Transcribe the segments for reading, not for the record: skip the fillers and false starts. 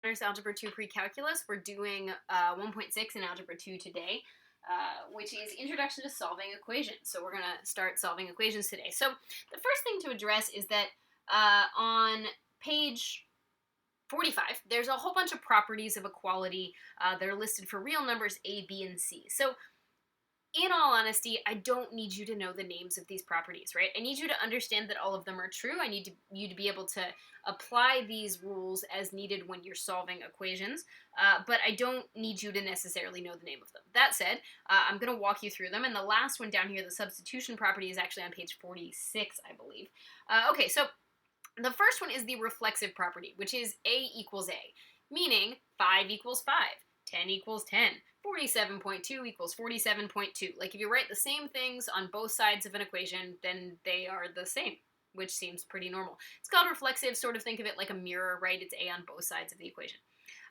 Honors Algebra 2 Pre-Calculus. We're doing 1.6 in Algebra 2 today, which is Introduction to Solving Equations. So we're going to start solving equations today. So the first thing to address is that on page 45, there's a whole bunch of properties of equality that are listed for real numbers A, B, and C. So in all honesty, I don't need you to know the names of these properties, right? I need you to understand that all of them are true. I need you to be able to apply these rules as needed when you're solving equations, but I don't need you to necessarily know the name of them. That said, I'm going to walk you through them, and the last one down here, the substitution property, is actually on page 46, I believe. Okay, so the first one is the reflexive property, which is A equals A, meaning 5 equals 5. 10 equals 10. 47.2 equals 47.2. Like, if you write the same things on both sides of an equation, then they are the same, which seems pretty normal. It's called reflexive. Sort of think of it like a mirror, right? It's A on both sides of the equation.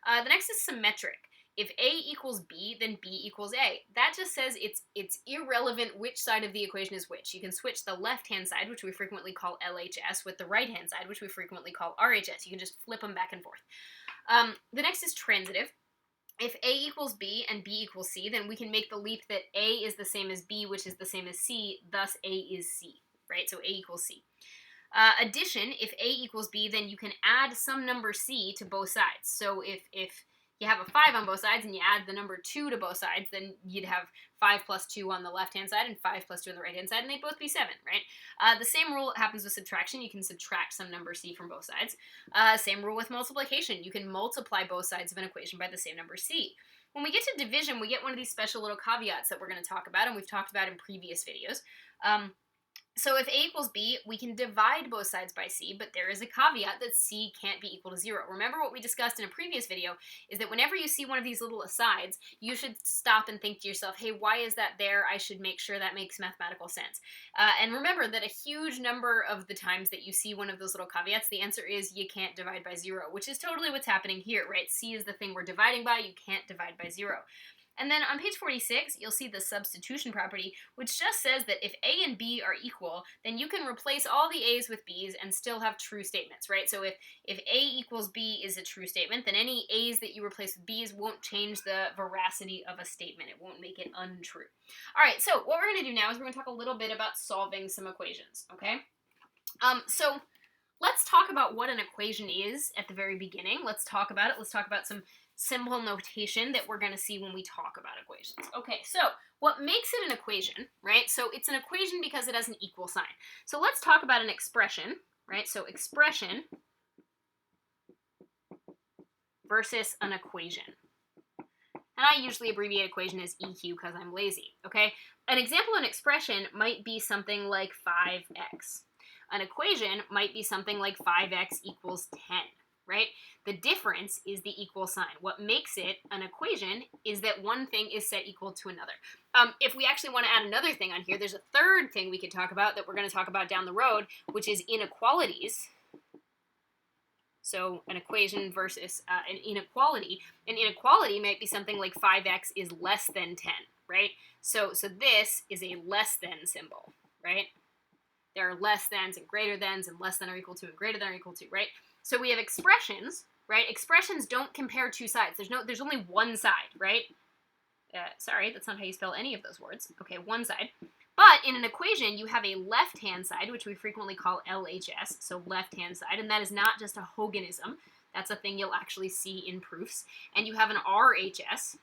The next is symmetric. If A equals B, then B equals A. That just says it's irrelevant which side of the equation is which. You can switch the left-hand side, which we frequently call LHS, with the right-hand side, which we frequently call RHS. You can just flip them back and forth. The next is transitive. If A equals B and B equals C, then we can make the leap that A is the same as B, which is the same as C, thus A is C, right? So A equals C. Addition, if A equals B, then you can add some number C to both sides. So if you have a 5 on both sides and you add the number 2 to both sides, then you'd have 5 plus 2 on the left-hand side and 5 plus 2 on the right-hand side, and they'd both be 7, right? The same rule happens with subtraction. You can subtract some number C from both sides. Same rule with multiplication. You can multiply both sides of an equation by the same number C. When we get to division, we get one of these special little caveats that we're going to talk about, and we've talked about in previous videos. So if A equals B, we can divide both sides by C, but there is a caveat that C can't be equal to 0. Remember what we discussed in a previous video is that whenever you see one of these little asides, you should stop and think to yourself, hey, why is that there? I should make sure that makes mathematical sense. And remember that a huge number of the times that you see one of those little caveats, the answer is you can't divide by 0, which is totally what's happening here, right? C is the thing we're dividing by. You can't divide by 0. And then on page 46, you'll see the substitution property, which just says that if A and B are equal, then you can replace all the A's with B's and still have true statements, right? So if A equals B is a true statement, then any A's that you replace with B's won't change the veracity of a statement. It won't make it untrue. All right, so what we're going to do now is we're going to talk a little bit about solving some equations, okay? So let's talk about what an equation is at the very beginning. Let's talk about it. Let's talk about some simple notation that we're going to see when we talk about equations. Okay, so what makes it an equation, right? So it's an equation because it has an equal sign. So let's talk about an expression, right? So expression versus an equation. And I usually abbreviate equation as EQ because I'm lazy, okay? An example of an expression might be something like 5x. An equation might be something like 5x equals 10. Right? The difference is the equal sign. What makes it an equation is that one thing is set equal to another. If we actually want to add another thing on here, there's a third thing we could talk about that we're going to talk about down the road, which is inequalities. So an equation versus an inequality. An inequality might be something like 5x is less than 10, right? So this is a less than symbol, right? There are less thans and greater thans, and less than or equal to and greater than or equal to, right? So we have expressions, right? Expressions don't compare two sides. There's only one side, right? Sorry, that's not how you spell any of those words. Okay, one side. But in an equation, you have a left-hand side, which we frequently call LHS, so left-hand side, and that is not just a Hoganism. That's a thing you'll actually see in proofs. And you have an RHS,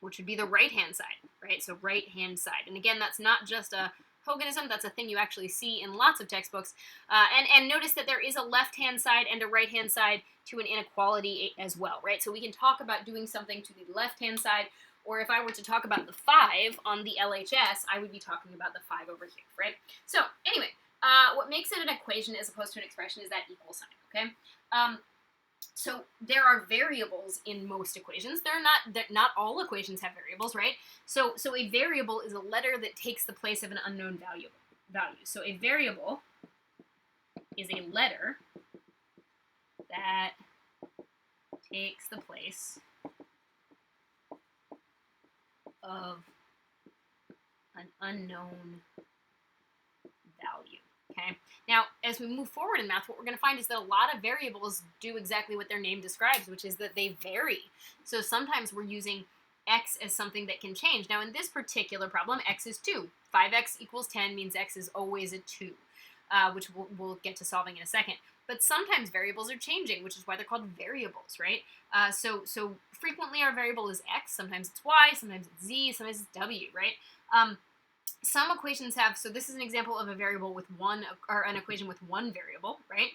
which would be the right-hand side, right? So right-hand side. And again, that's not just a Hoganism, that's a thing you actually see in lots of textbooks. And notice that there is a left-hand side and a right-hand side to an inequality as well, right? So we can talk about doing something to the left-hand side, or if I were to talk about the 5 on the LHS, I would be talking about the 5 over here, right? So anyway, what makes it an equation as opposed to an expression is that equal sign, okay? So there are variables in most equations. Not all equations have variables, right? So a variable is a letter that takes the place of an unknown value. So a variable is a letter that takes the place of an unknown value. Okay. Now, as we move forward in math, what we're going to find is that a lot of variables do exactly what their name describes, which is that they vary. So sometimes we're using x as something that can change. Now in this particular problem, x is 2. 5x equals 10 means x is always a 2, which we'll get to solving in a second. But sometimes variables are changing, which is why they're called variables, right? So frequently our variable is x, sometimes it's y, sometimes it's z, sometimes it's w, right? Some equations have, so this is an example of a variable with one, or an equation with one variable, right?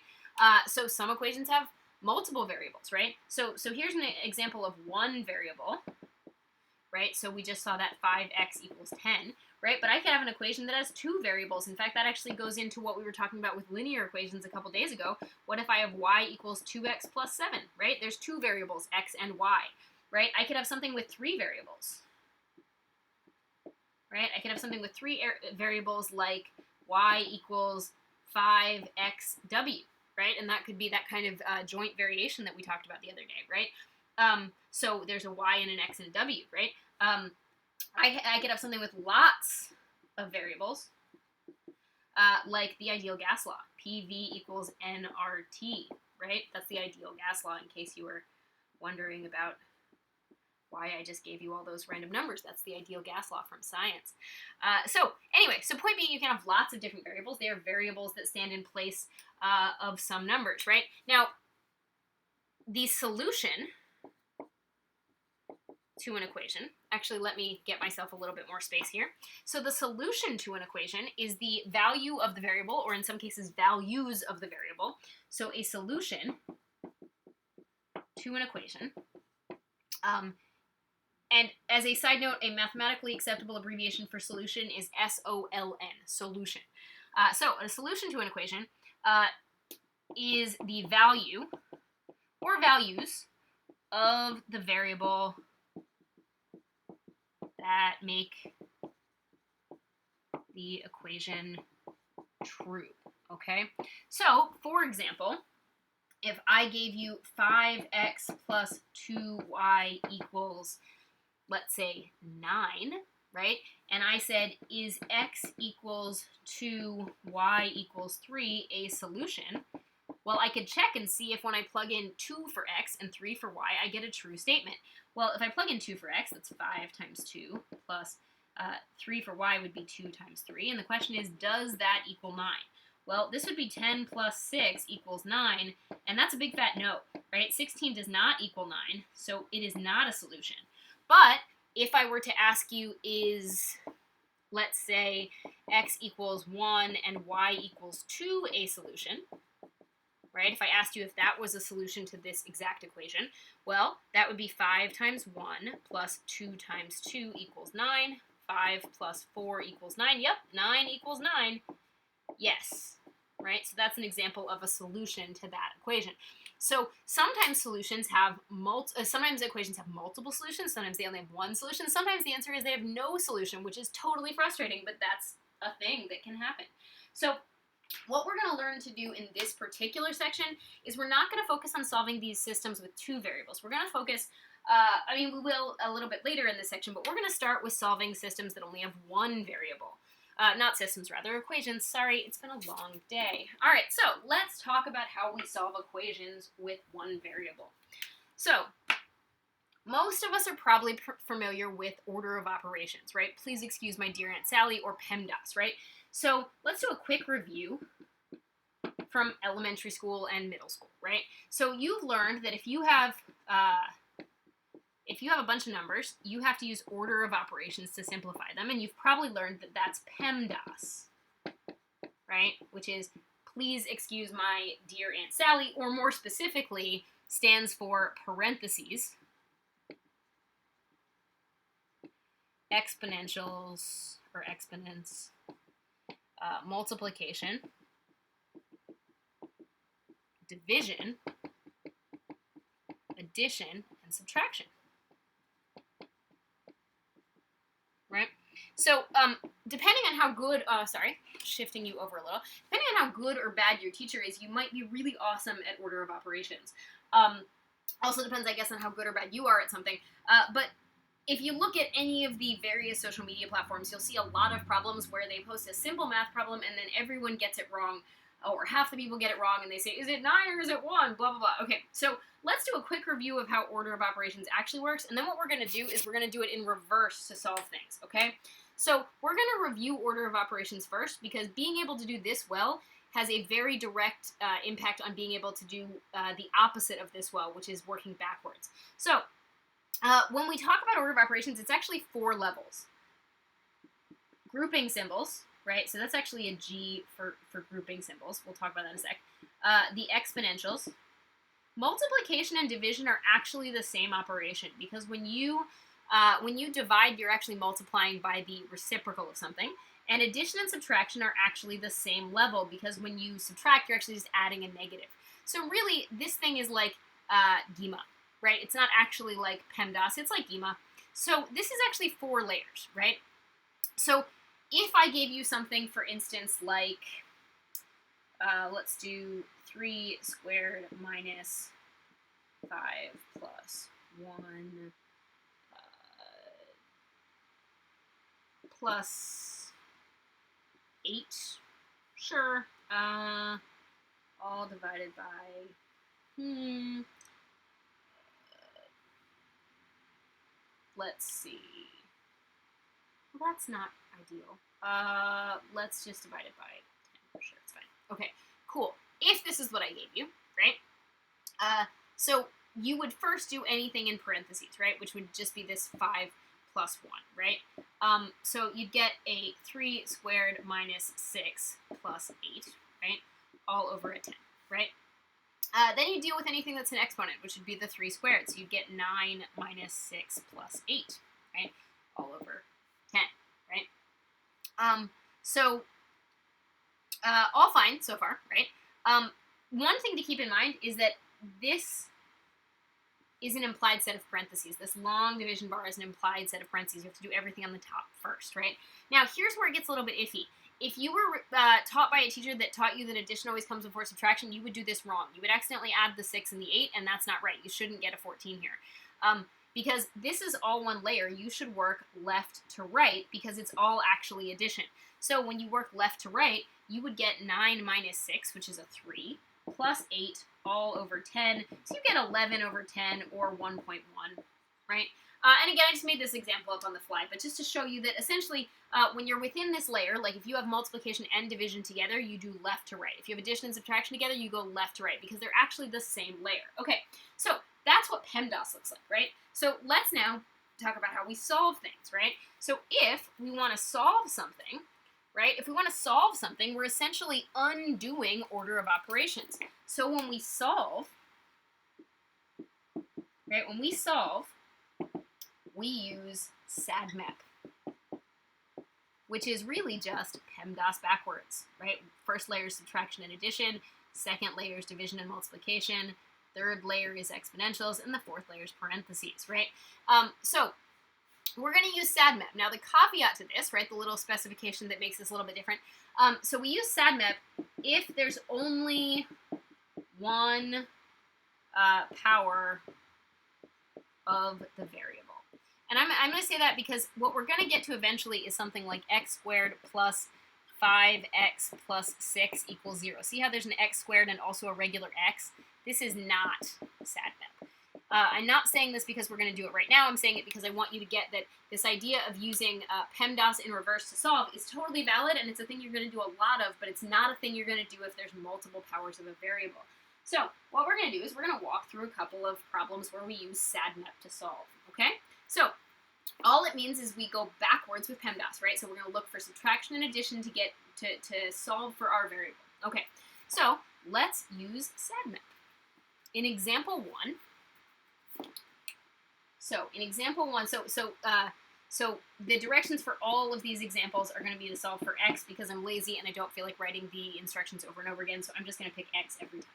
So some equations have multiple variables, right? So here's an example of one variable, right? So we just saw that 5x equals 10, right? But I could have an equation that has two variables. In fact, that actually goes into what we were talking about with linear equations a couple days ago. What if I have y equals 2x plus 7, right? There's two variables, x and y, right? I could have something with three variables, right? I could have something with three variables like y equals 5xw, right? And that could be that kind of joint variation that we talked about the other day, right? So there's a y and an x and a w, right? I could have something with lots of variables, like the ideal gas law, PV equals nRT, right? That's the ideal gas law, in case you were wondering about why I just gave you all those random numbers. That's the ideal gas law from science. So anyway, so point being, you can have lots of different variables. They are variables that stand in place of some numbers, right? Now, the solution to an equation, actually let me get myself a little bit more space here. So the solution to an equation is the value of the variable, or in some cases values of the variable. So a solution to an equation, and as a side note, a mathematically acceptable abbreviation for solution is SOLN, solution. So a solution to an equation is the value or values of the variable that make the equation true, okay? So, for example, if I gave you 5x plus 2y equals, let's say, 9, right? And I said, is x equals 2, y equals 3 a solution? Well, I could check and see if when I plug in 2 for x and 3 for y, I get a true statement. Well, if I plug in 2 for x, that's 5 times 2, plus 3 for y would be 2 times 3. And the question is, does that equal 9? Well, this would be 10 plus 6 equals 9, and that's a big fat no, right? 16 does not equal 9, so it is not a solution. But if I were to ask you, is, let's say, x equals 1 and y equals 2 a solution, right? If I asked you if that was a solution to this exact equation, well, that would be 5 times 1 plus 2 times 2 equals 9. 5 plus 4 equals 9. Yep, 9 equals 9. Yes, right? So that's an example of a solution to that equation. So sometimes solutions have sometimes equations have multiple solutions. Sometimes they only have one solution. Sometimes the answer is they have no solution, which is totally frustrating, but that's a thing that can happen. So what we're going to learn to do in this particular section is we're not going to focus on solving these systems with two variables. We're going to focus, we will a little bit later in this section, but we're going to start with solving systems that only have one variable. Not systems, rather, equations. Sorry, it's been a long day. All right, so let's talk about how we solve equations with one variable. So most of us are probably familiar with order of operations, right? Please excuse my dear Aunt Sally, or PEMDAS, right? So let's do a quick review from elementary school and middle school, right? So you've learned that if you have a bunch of numbers, you have to use order of operations to simplify them, and you've probably learned that that's PEMDAS, right? Which is, please excuse my dear Aunt Sally, or more specifically, stands for parentheses, exponentials, or exponents, multiplication, division, addition, and subtraction. Right? So, depending on how good, shifting you over a little, depending on how good or bad your teacher is, you might be really awesome at order of operations. Also depends, I guess, on how good or bad you are at something. But if you look at any of the various social media platforms, you'll see a lot of problems where they post a simple math problem and then everyone gets it wrong or half the people get it wrong and they say, is it 9 or is it 1? Blah, blah, blah. Okay, so let's do a quick review of how order of operations actually works, and then what we're going to do is we're going to do it in reverse to solve things, okay? So we're going to review order of operations first, because being able to do this well has a very direct impact on being able to do the opposite of this well, which is working backwards. So when we talk about order of operations, it's actually 4 levels. Grouping symbols, right? So that's actually a G for grouping symbols. We'll talk about that in a sec. The exponentials. Multiplication and division are actually the same operation, because when you divide, you're actually multiplying by the reciprocal of something. And addition and subtraction are actually the same level, because when you subtract, you're actually just adding a negative. So really, this thing is like GEMA, right? It's not actually like PEMDAS, it's like GEMA. So this is actually 4 layers, right? So if I gave you something, for instance, like, let's do 3 squared minus 5 plus 1 plus 8, sure, all divided by, let's see, well, that's not ideal. Let's just divide it by 10, sure, it's fine. Okay, cool. If this is what I gave you, right, so you would first do anything in parentheses, right, which would just be this 5 plus 1, right? So you'd get a 3 squared minus 6 plus 8, right? All over a 10, right? Then you deal with anything that's an exponent, which would be the 3 squared. So you'd get 9 minus 6 plus 8, right? All over 10, right? So all fine so far, right? One thing to keep in mind is that this is an implied set of parentheses. This long division bar is an implied set of parentheses. You have to do everything on the top first, right? Now, here's where it gets a little bit iffy. If you were taught by a teacher that taught you that addition always comes before subtraction, you would do this wrong. You would accidentally add the 6 and the 8, and that's not right. You shouldn't get a 14 here. Because this is all one layer, you should work left to right, because it's all actually addition. So when you work left to right, you would get 9 minus 6, which is a 3, plus 8 all over 10. So you get 11 over 10, or 1.1, right? And again, I just made this example up on the fly, but just to show you that essentially when you're within this layer, like if you have multiplication and division together, you do left to right. If you have addition and subtraction together, you go left to right, because they're actually the same layer. Okay, so that's what PEMDAS looks like, right? So let's now talk about how we solve things, right? So if we want to solve something, right? If we want to solve something, we're essentially undoing order of operations. So when we solve, right, we use SADMAP, which is really just PEMDAS backwards, right? First layer is subtraction and addition, second layer is division and multiplication, third layer is exponentials, and the fourth layer is parentheses, right? So we're going to use SADMAP. Now, the caveat to this, right, the little specification that makes this a little bit different, so we use SADMAP if there's only one power of the variable. And I'm going to say that because what we're going to get to eventually is something like x squared plus 5x plus 6 equals 0. See how there's an x squared and also a regular x? This is not SADMAP. I'm not saying this because we're going to do it right now. I'm saying it because I want you to get that this idea of using PEMDAS in reverse to solve is totally valid, and it's a thing you're going to do a lot of, but it's not a thing you're going to do if there's multiple powers of a variable. So what we're going to do is we're going to walk through a couple of problems where we use SADMAP to solve, okay? So all it means is we go backwards with PEMDAS, right? So we're going to look for subtraction and addition to get to solve for our variable. Okay, so let's use SADMAP. In example 1, so the directions for all of these examples are going to be to solve for x, because I'm lazy and I don't feel like writing the instructions over and over again, so I'm just going to pick x every time.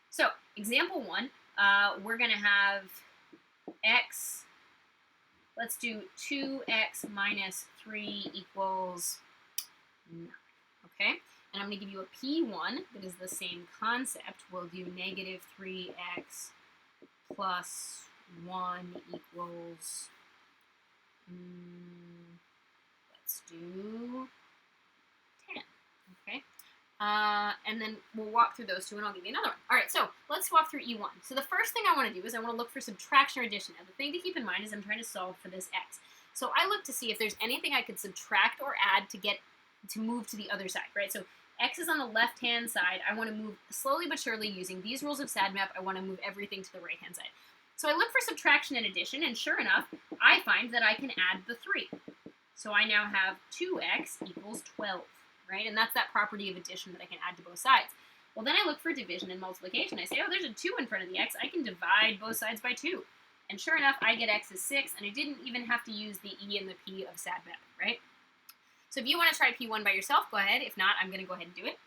So example 1, we're going to have x, let's do 2x minus 3 equals 9, okay? And I'm going to give you a P1 that is the same concept. We'll do negative 3x plus 1 equals, let's do 10, okay? And then we'll walk through those two, and I'll give you another one. All right, so let's walk through E1. So the first thing I want to do is I want to look for subtraction or addition. Now, the thing to keep in mind is I'm trying to solve for this x. So I look to see if there's anything I could subtract or add to move to the other side, right? So x is on the left-hand side. I want to move slowly but surely using these rules of SADMAP. I want to move everything to the right-hand side. So I look for subtraction and addition, and sure enough, I find that I can add the 3. So I now have 2x equals 12. Right? And that's that property of addition that I can add to both sides. Well, then I look for division and multiplication. I say, oh, there's a 2 in front of the x. I can divide both sides by 2. And sure enough, I get x is 6, and I didn't even have to use the E and the P of SADMAP, right? So if you want to try P1 by yourself, go ahead. If not, I'm going to go ahead and do it.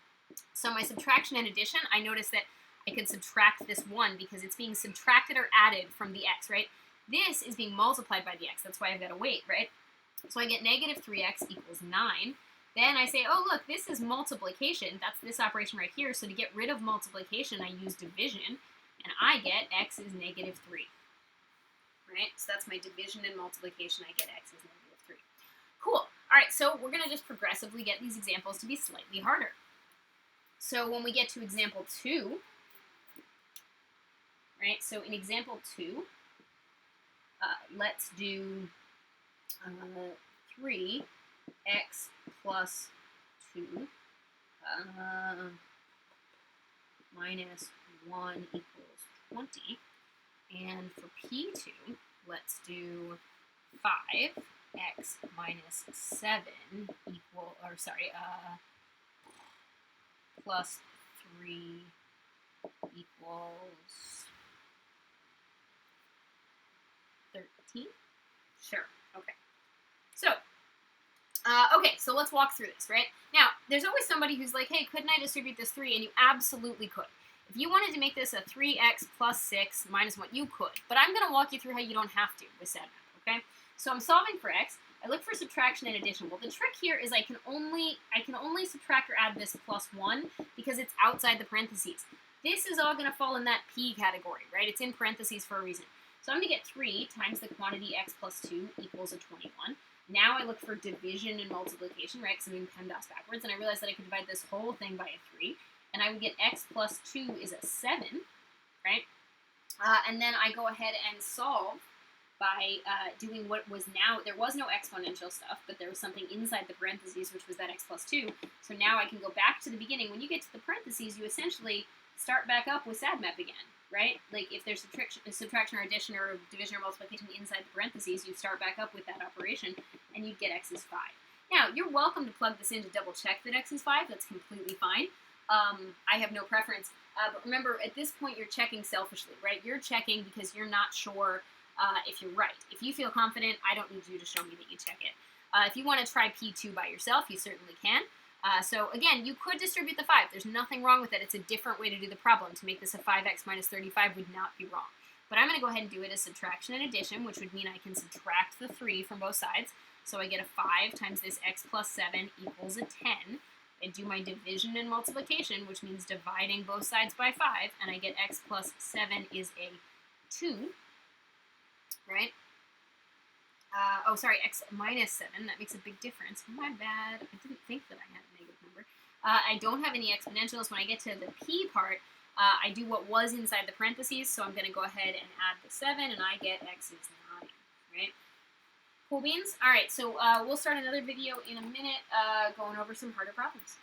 So my subtraction and addition, I notice that I could subtract this 1 because it's being subtracted or added from the x, right? This is being multiplied by the x. That's why I've got to wait, right? So I get negative 3x equals 9. Then I say, oh, look, this is multiplication. That's this operation right here. So to get rid of multiplication, I use division, and I get x is negative 3. Right? So that's my division and multiplication. I get x is negative 3. Cool. All right, so we're going to just progressively get these examples to be slightly harder. So when we get to example 2, right, so in example 2, let's do 3x plus 2 minus 1 equals 20. And for P2, let's do 5x minus 7 plus 3 equals 13. Sure. Okay. So let's walk through this, right? Now, there's always somebody who's like, hey, couldn't I distribute this 3? And you absolutely could. If you wanted to make this a 3x plus 6 minus 1, you could. But I'm going to walk you through how you don't have to with SADMAP, okay? So I'm solving for x. I look for subtraction and addition. Well, the trick here is I can only subtract or add this plus 1 because it's outside the parentheses. This is all going to fall in that P category, right? It's in parentheses for a reason. So I'm going to get 3 times the quantity x plus 2 equals a 21. Now I look for division and multiplication, right, because I'm doing PEMDAS backwards, and I realize that I could divide this whole thing by a 3, and I would get x plus 2 is a 7, right? And then I go ahead and solve by doing what was now, there was no exponential stuff, but there was something inside the parentheses, which was that x plus 2. So now I can go back to the beginning. When you get to the parentheses, you essentially start back up with SADMAP again, right? Like if there's subtraction or addition or division or multiplication inside the parentheses, you start back up with that operation, and you'd get x is 5. Now, you're welcome to plug this in to double check that x is 5. That's completely fine. I have no preference. But remember, at this point, you're checking selfishly, right? You're checking because you're not sure if you're right. If you feel confident, I don't need you to show me that you check it. If you want to try P2 by yourself, you certainly can. So again, you could distribute the 5. There's nothing wrong with it. It's a different way to do the problem. To make this a 5x minus 35 would not be wrong. But I'm going to go ahead and do it as subtraction and addition, which would mean I can subtract the 3 from both sides. So I get a 5 times this x plus 7 equals a 10. I do my division and multiplication, which means dividing both sides by 5, and I get x plus 7 is a 2, right? X minus 7. That makes a big difference. My bad. I didn't think that I had a negative number. I don't have any exponentials. When I get to the p part, I do what was inside the parentheses, so I'm going to go ahead and add the 7, and I get x is 9, right? Cool beans? All right, so we'll start another video in a minute going over some harder problems.